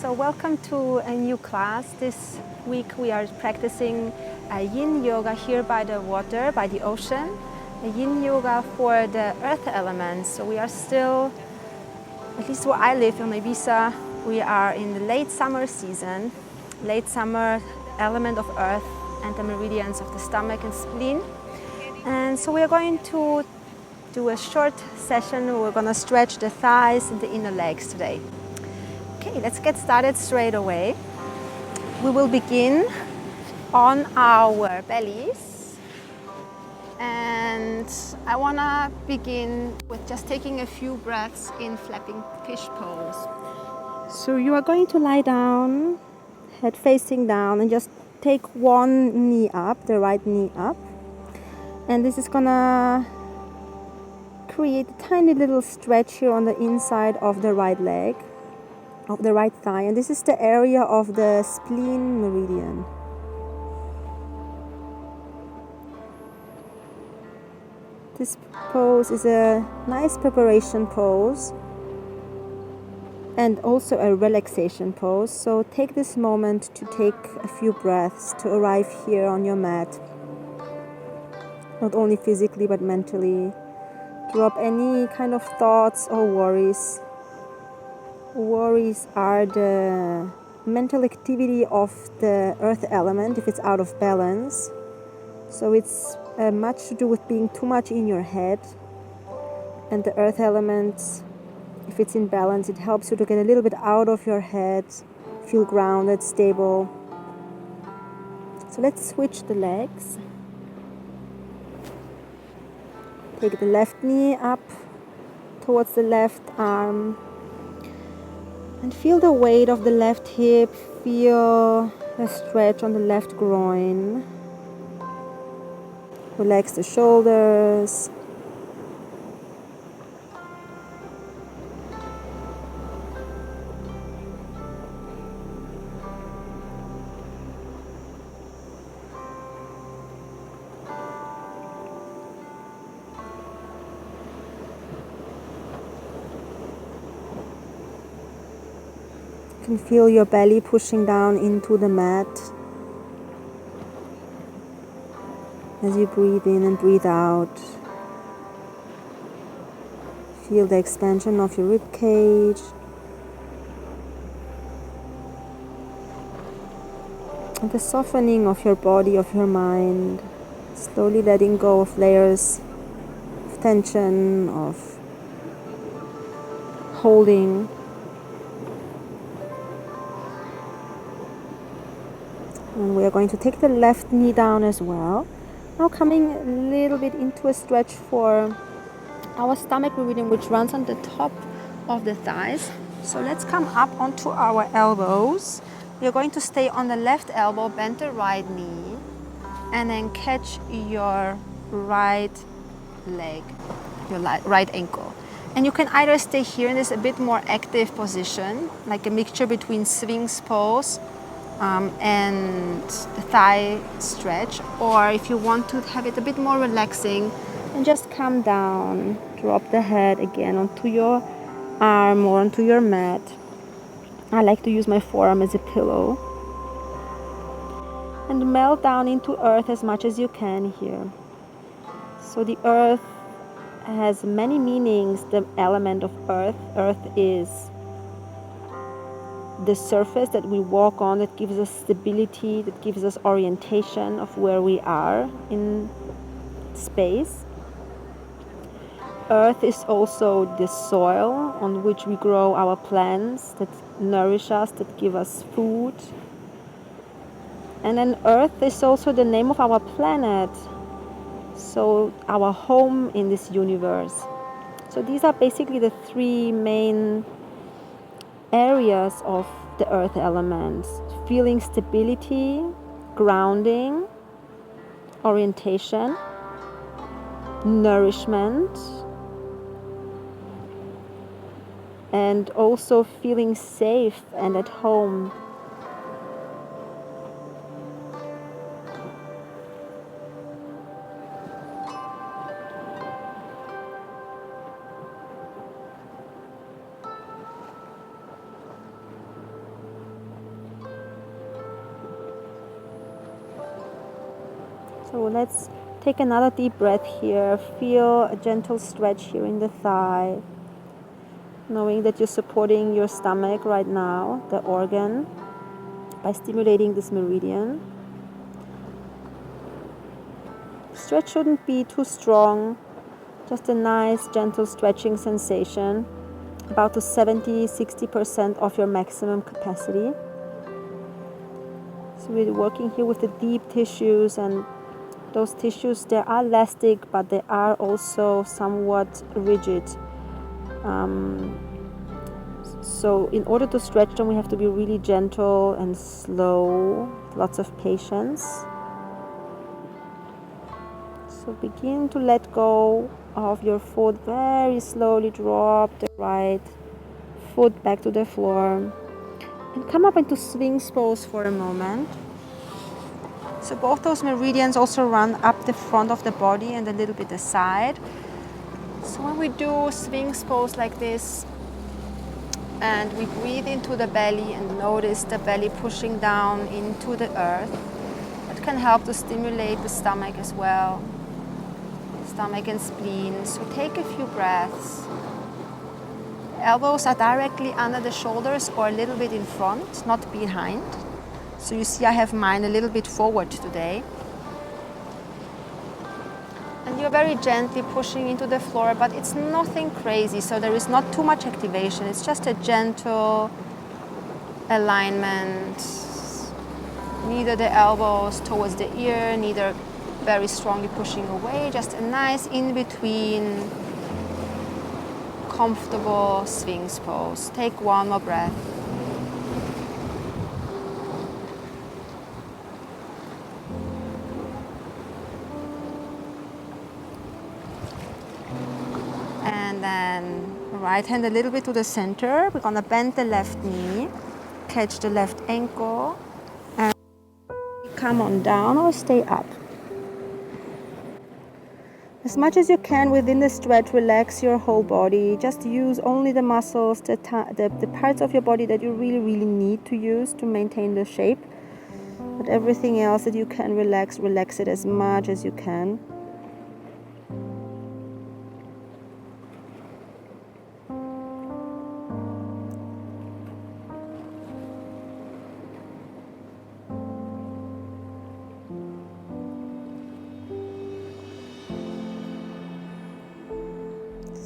So welcome to a new class. This week we are practicing Yin Yoga here by the water, by the ocean. Yin Yoga for the earth elements. So we are still, at least where I live on Ibiza, we are in the late summer season. Late summer element of earth and the meridians of the stomach and spleen. And so we are going to do a short session. We're going to stretch the thighs and the inner legs today. Okay, let's get started straight away. We will begin on our bellies. And I want to begin with just taking a few breaths in flapping fish pose. So you are going to lie down, head facing down, and just take one knee up, the right knee up. And this is going to create a tiny little stretch here on the inside of the right leg, of the right thigh, and this is the area of the spleen meridian. This pose is a nice preparation pose and also a relaxation pose. So take this moment to take a few breaths to arrive here on your mat, not only physically but mentally. Drop any kind of thoughts or worries. Worries are the mental activity of the earth element if it's out of balance. So it's much to do with being too much in your head. And the earth element, if it's in balance, it helps you to get a little bit out of your head, feel grounded, stable. So let's switch the legs. Take the left knee up towards the left arm. And feel the weight of the left hip, feel the stretch on the left groin. Relax the shoulders. You can feel your belly pushing down into the mat as you breathe in and breathe out. Feel the expansion of your rib cage. And the softening of your body, of your mind. Slowly letting go of layers of tension, of holding. And we are going to take the left knee down as well. Now coming a little bit into a stretch for our stomach meridian, which runs on the top of the thighs. So let's come up onto our elbows. We are going to stay on the left elbow, bend the right knee, and then catch your right leg, your right ankle. And you can either stay here in this a bit more active position, like a mixture between Sphinx pose and the thigh stretch, or if you want to have it a bit more relaxing, and just come down, drop the head again onto your arm or onto your mat. I like to use my forearm as a pillow, and melt down into earth as much as you can here. So the earth has many meanings. The element of earth is the surface that we walk on, that gives us stability, that gives us orientation of where we are in space. Earth is also the soil on which we grow our plants, that nourish us, that give us food. And then Earth is also the name of our planet, so our home in this universe. So these are basically the three main areas of the earth elements: feeling stability, grounding, orientation, nourishment, and also feeling safe and at home. So let's take another deep breath here. Feel a gentle stretch here in the thigh, knowing that you're supporting your stomach right now, the organ, by stimulating this meridian. Stretch shouldn't be too strong, just a nice gentle stretching sensation, about to 70-60% of your maximum capacity. So we're working here with the deep tissues, and those tissues, they are elastic, but they are also somewhat rigid. So in order to stretch them, we have to be really gentle and slow, lots of patience. So begin to let go of your foot, very slowly drop the right foot back to the floor and come up into Sphinx pose for a moment. So both those meridians also run up the front of the body and a little bit the side. So when we do Sphinx pose like this, and we breathe into the belly and notice the belly pushing down into the earth, that can help to stimulate the stomach as well, stomach and spleen. So take a few breaths. Elbows are directly under the shoulders or a little bit in front, not behind. So you see I have mine a little bit forward today. And you're very gently pushing into the floor, but it's nothing crazy, so there is not too much activation. It's just a gentle alignment. Neither the elbows towards the ear, neither very strongly pushing away, just a nice in-between, comfortable Sphinx pose. Take one more breath. And then right hand a little bit to the center. We're gonna bend the left knee, catch the left ankle, and come on down or stay up. As much as you can within the stretch, relax your whole body. Just use only the muscles, the parts of your body that you really, really need to use to maintain the shape. But everything else that you can relax it as much as you can.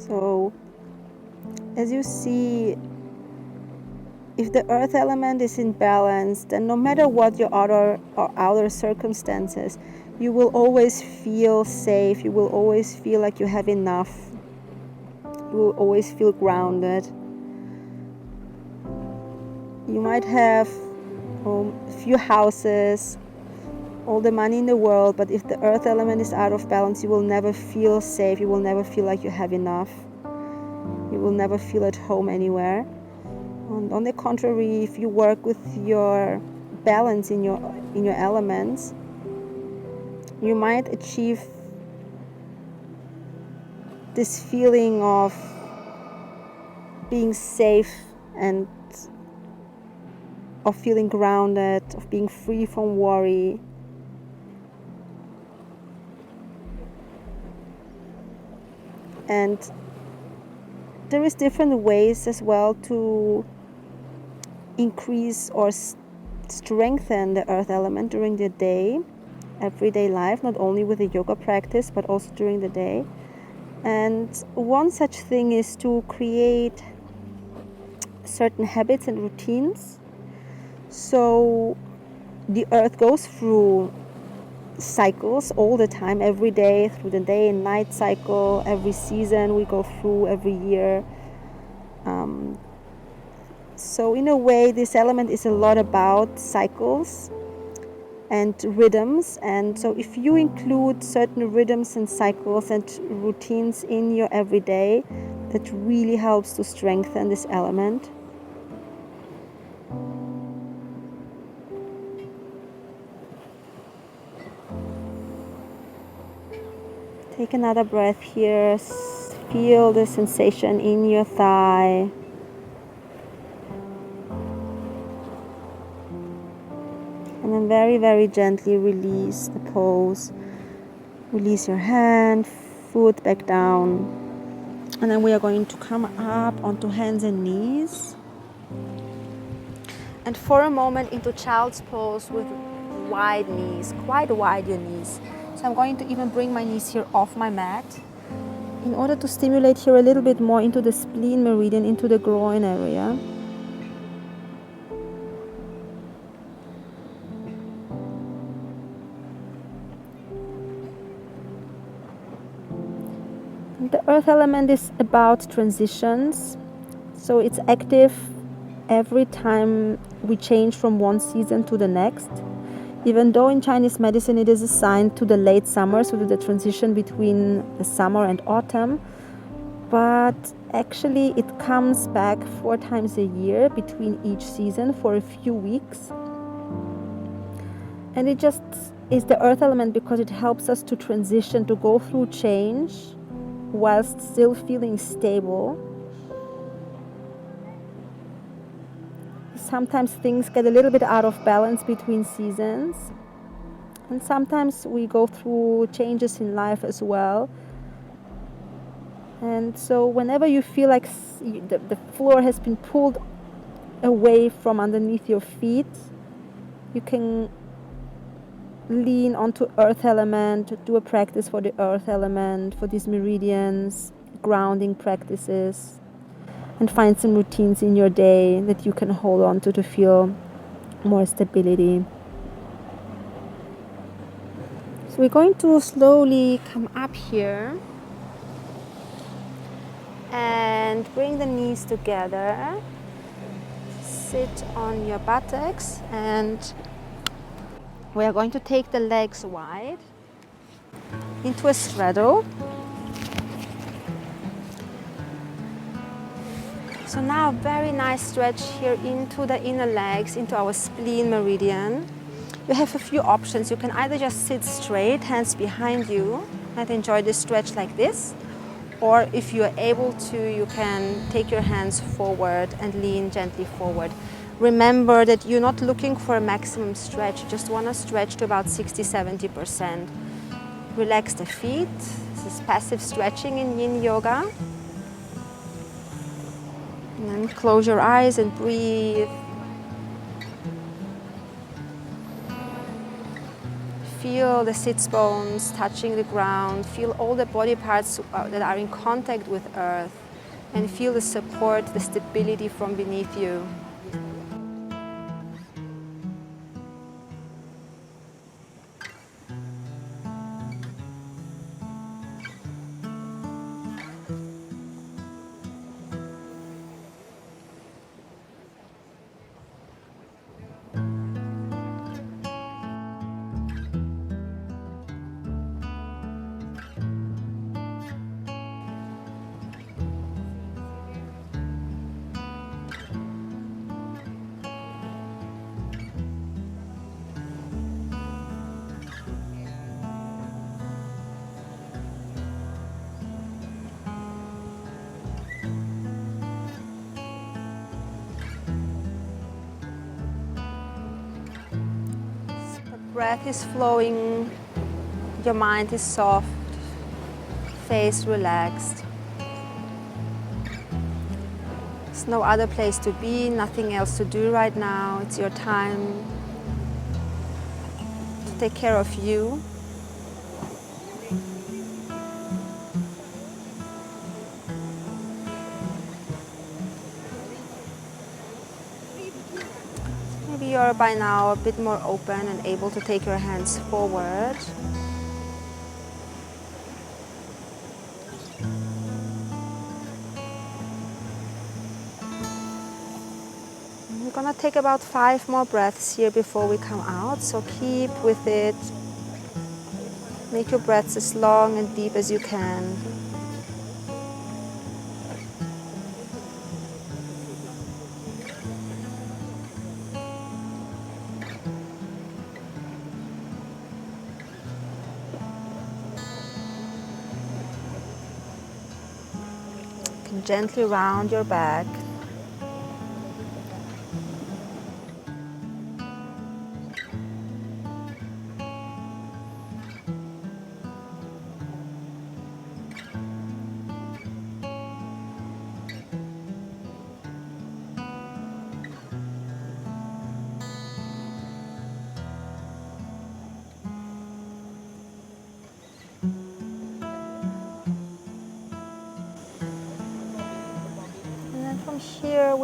So, as you see, if the earth element is in balance, then no matter what your outer circumstances, you will always feel safe, you will always feel like you have enough, you will always feel grounded. You might have a few houses, all the money in the world, but if the earth element is out of balance, you will never feel safe, you will never feel like you have enough, you will never feel at home anywhere. And on the contrary, if you work with your balance in your elements, you might achieve this feeling of being safe and of feeling grounded, of being free from worry. And there is different ways as well to increase or strengthen the earth element during the day, everyday life, not only with the yoga practice, but also during the day. And one such thing is to create certain habits and routines. So the earth goes through cycles all the time, every day, through the day and night cycle, every season we go through, every year. So in a way, this element is a lot about cycles and rhythms. And so if you include certain rhythms and cycles and routines in your everyday, that really helps to strengthen this element. Take another breath here. Feel the sensation in your thigh. And then very, very gently release the pose. Release your hand, foot back down. And then we are going to come up onto hands and knees. And for a moment into child's pose with wide knees, quite wide your knees. So I'm going to even bring my knees here off my mat in order to stimulate here a little bit more into the spleen meridian, into the groin area. The earth element is about transitions, so it's active every time we change from one season to the next. Even though in Chinese medicine it is assigned to the late summer, so to the transition between the summer and autumn, but actually it comes back 4 times a year between each season for a few weeks. And it just is the earth element because it helps us to transition, to go through change whilst still feeling stable. Sometimes things get a little bit out of balance between seasons, and sometimes we go through changes in life as well. And so whenever you feel like the floor has been pulled away from underneath your feet, you can lean onto earth element, do a practice for the earth element, for these meridians, grounding practices, and find some routines in your day that you can hold on to feel more stability. So we're going to slowly come up here and bring the knees together. Sit on your buttocks, and we are going to take the legs wide into a straddle. So now very nice stretch here into the inner legs, into our spleen meridian. You have a few options. You can either just sit straight, hands behind you, and enjoy this stretch like this. Or if you are able to, you can take your hands forward and lean gently forward. Remember that you're not looking for a maximum stretch. You just want to stretch to about 60-70%. Relax the feet. This is passive stretching in Yin Yoga. And then close your eyes and breathe. Feel the sits bones touching the ground. Feel all the body parts that are in contact with earth. And feel the support, the stability from beneath you. Breath is flowing, your mind is soft, face relaxed. There's no other place to be, nothing else to do right now. It's your time to take care of you. Maybe you're by now a bit more open and able to take your hands forward. We're gonna take about 5 more breaths here before we come out, so keep with it. Make your breaths as long and deep as you can. Gently round your back.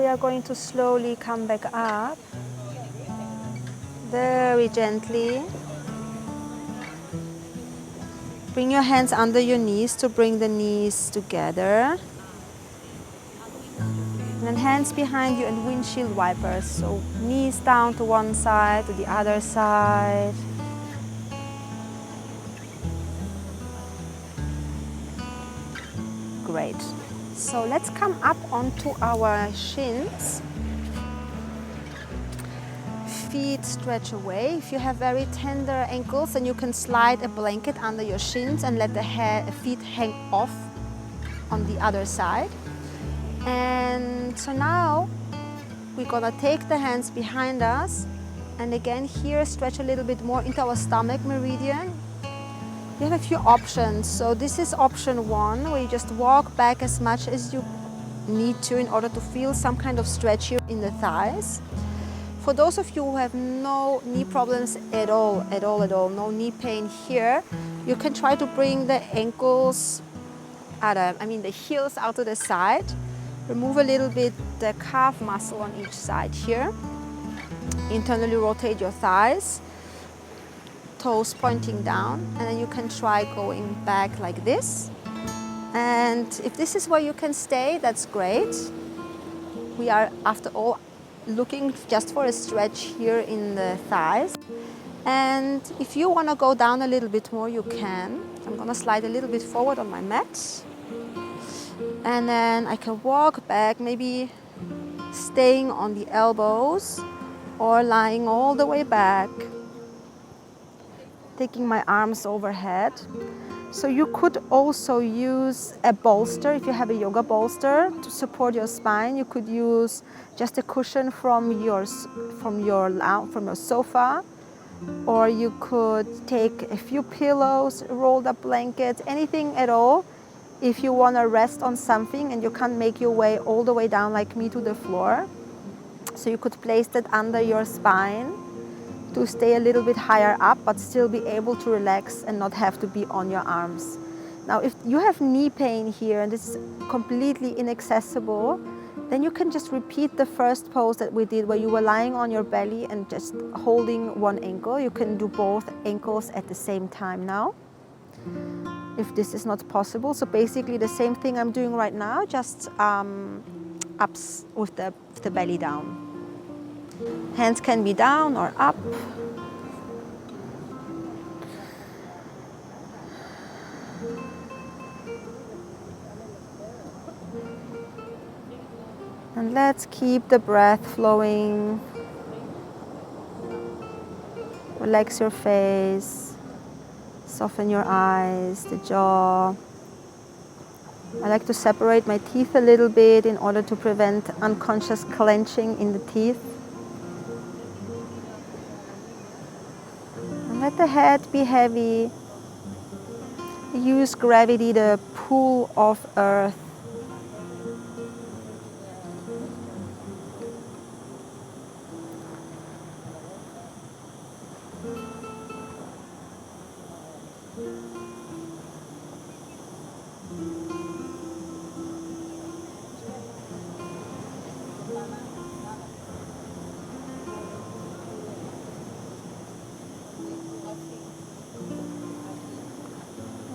we are going to slowly come back up, very gently. Bring your hands under your knees to bring the knees together. And then hands behind you and windshield wipers. So knees down to one side, to the other side. Great. So let's come up onto our shins. Feet stretch away. If you have very tender ankles, then you can slide a blanket under your shins and let the feet hang off on the other side. And so now we're gonna take the hands behind us, and again here stretch a little bit more into our stomach meridian. You have a few options. So this is option one, where you just walk back as much as you need to in order to feel some kind of stretch here in the thighs. For those of you who have no knee problems at all, no knee pain here, you can try to bring the ankles, the heels out to the side. Remove a little bit the calf muscle on each side here. Internally rotate your thighs, toes pointing down, and then you can try going back like this. And if this is where you can stay, that's great. We are, after all, looking just for a stretch here in the thighs. And if you want to go down a little bit more, you can. I'm going to slide a little bit forward on my mat. And then I can walk back, maybe staying on the elbows or lying all the way back, taking my arms overhead. So you could also use a bolster. If you have a yoga bolster to support your spine, you could use just a cushion from your sofa, or you could take a few pillows, rolled up blankets, anything at all. If you want to rest on something and you can't make your way all the way down like me to the floor, so you could place that under your spine to stay a little bit higher up but still be able to relax and not have to be on your arms. Now if you have knee pain here and this is completely inaccessible, then you can just repeat the first pose that we did where you were lying on your belly and just holding one ankle. You can do both ankles at the same time now, if this is not possible. So basically the same thing I'm doing right now, just up with the belly down. Hands can be down or up. And let's keep the breath flowing. Relax your face. Soften your eyes, the jaw. I like to separate my teeth a little bit in order to prevent unconscious clenching in the teeth. And let the head be heavy. Use gravity, the pull of earth.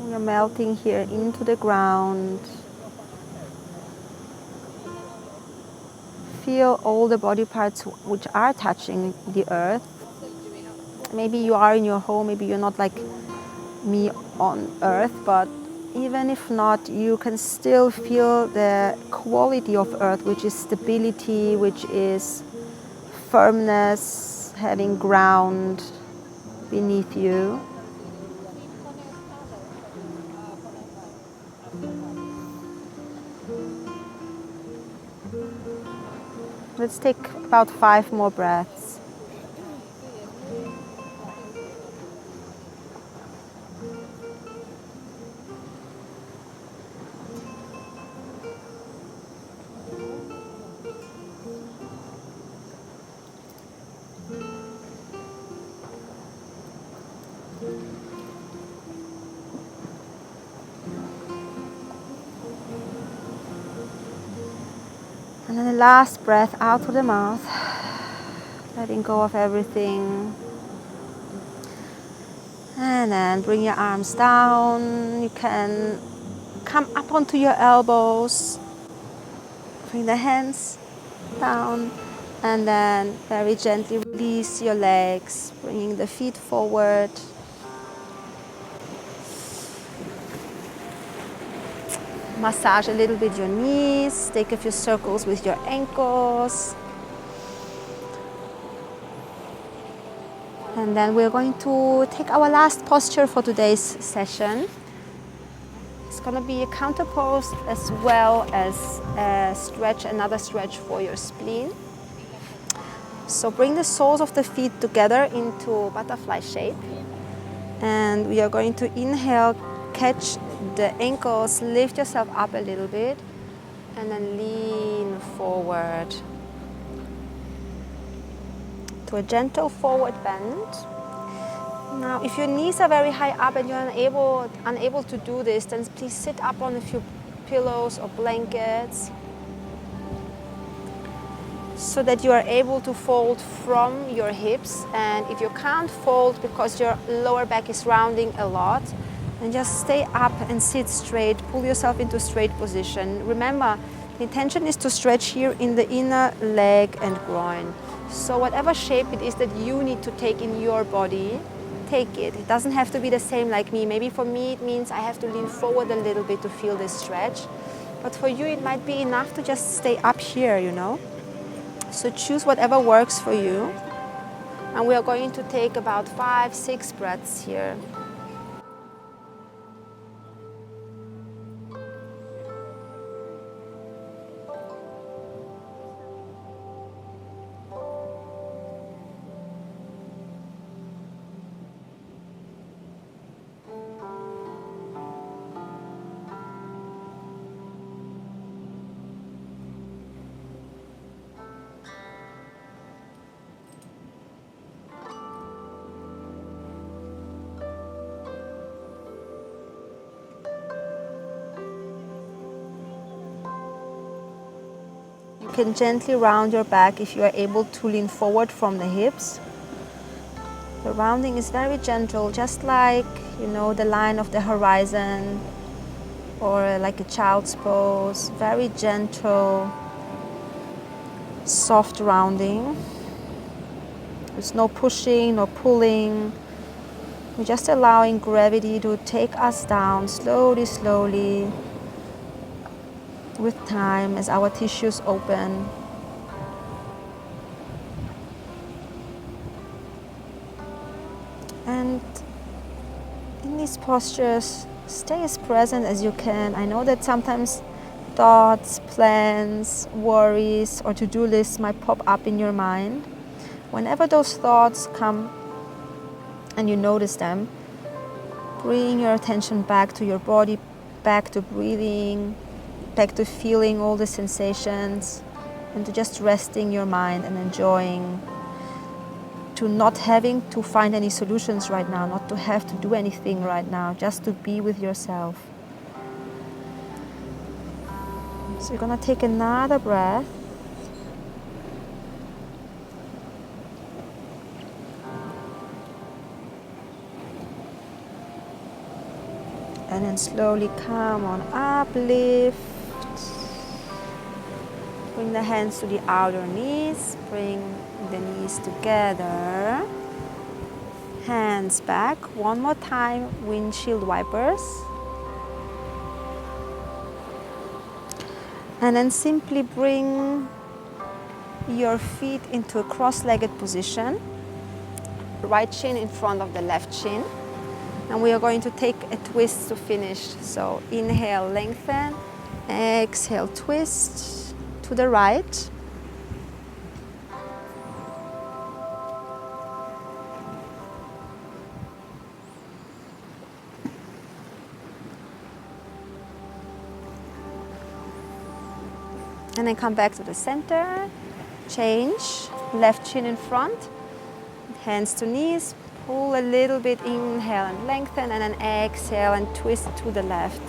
You're melting here into the ground. Feel all the body parts which are touching the earth. Maybe you are in your home, maybe you're not like me on earth, but even if not, you can still feel the quality of earth, which is stability, which is firmness, having ground beneath you. Let's take about 5 more breaths. And then the last breath out through the mouth, letting go of everything. And then bring your arms down. You can come up onto your elbows. Bring the hands down. And then very gently release your legs, bringing the feet forward. Massage a little bit your knees. Take a few circles with your ankles. And then we're going to take our last posture for today's session. It's going to be a counter pose as well as a stretch, another stretch for your spleen. So bring the soles of the feet together into butterfly shape. And we are going to inhale, catch the ankles, lift yourself up a little bit, and then lean forward to a gentle forward bend. Now, if your knees are very high up and you're unable to do this, then please sit up on a few pillows or blankets so that you are able to fold from your hips. And if you can't fold because your lower back is rounding a lot, then just stay up and sit straight. Pull yourself into straight position. Remember, the intention is to stretch here in the inner leg and groin. So whatever shape it is that you need to take in your body, take it. It doesn't have to be the same like me. Maybe for me it means I have to lean forward a little bit to feel this stretch. But for you it might be enough to just stay up here, you know. So choose whatever works for you. And we are going to take about 5-6 breaths here. You can gently round your back if you are able to lean forward from the hips. The rounding is very gentle, just like, you know, the line of the horizon or like a child's pose. Very gentle, soft rounding. There's no pushing, no pulling. We're just allowing gravity to take us down slowly, slowly, with time as our tissues open. And in these postures, stay as present as you can. I know that sometimes thoughts, plans, worries, or to-do lists might pop up in your mind. Whenever those thoughts come and you notice them, bring your attention back to your body, back to breathing, back to feeling all the sensations, and to just resting your mind and enjoying, to not having to find any solutions right now, not to have to do anything right now, just to be with yourself. So you're gonna take another breath. And then slowly come on up, lift. Bring the hands to the outer knees. Bring the knees together. Hands back. One more time, windshield wipers. And then simply bring your feet into a cross-legged position. Right shin in front of the left shin. And we are going to take a twist to finish. So inhale, lengthen. Exhale, twist to the right. And then come back to the center. Change. Left shin in front. Hands to knees. Pull a little bit, inhale and lengthen, and then exhale and twist to the left.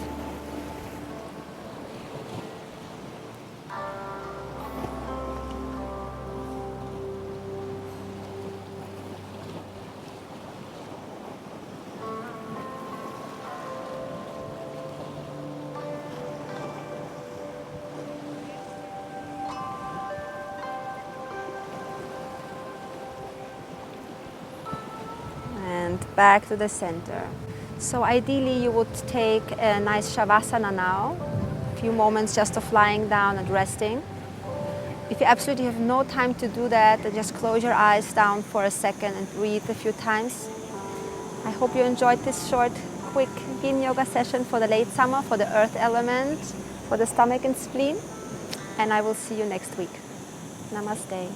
and back to the center. So ideally you would take a nice Shavasana now, a few moments just of lying down and resting. If you absolutely have no time to do that, then just close your eyes down for a second and breathe a few times. I hope you enjoyed this short, quick Yin Yoga session for the late summer, for the earth element, for the stomach and spleen. And I will see you next week. Namaste.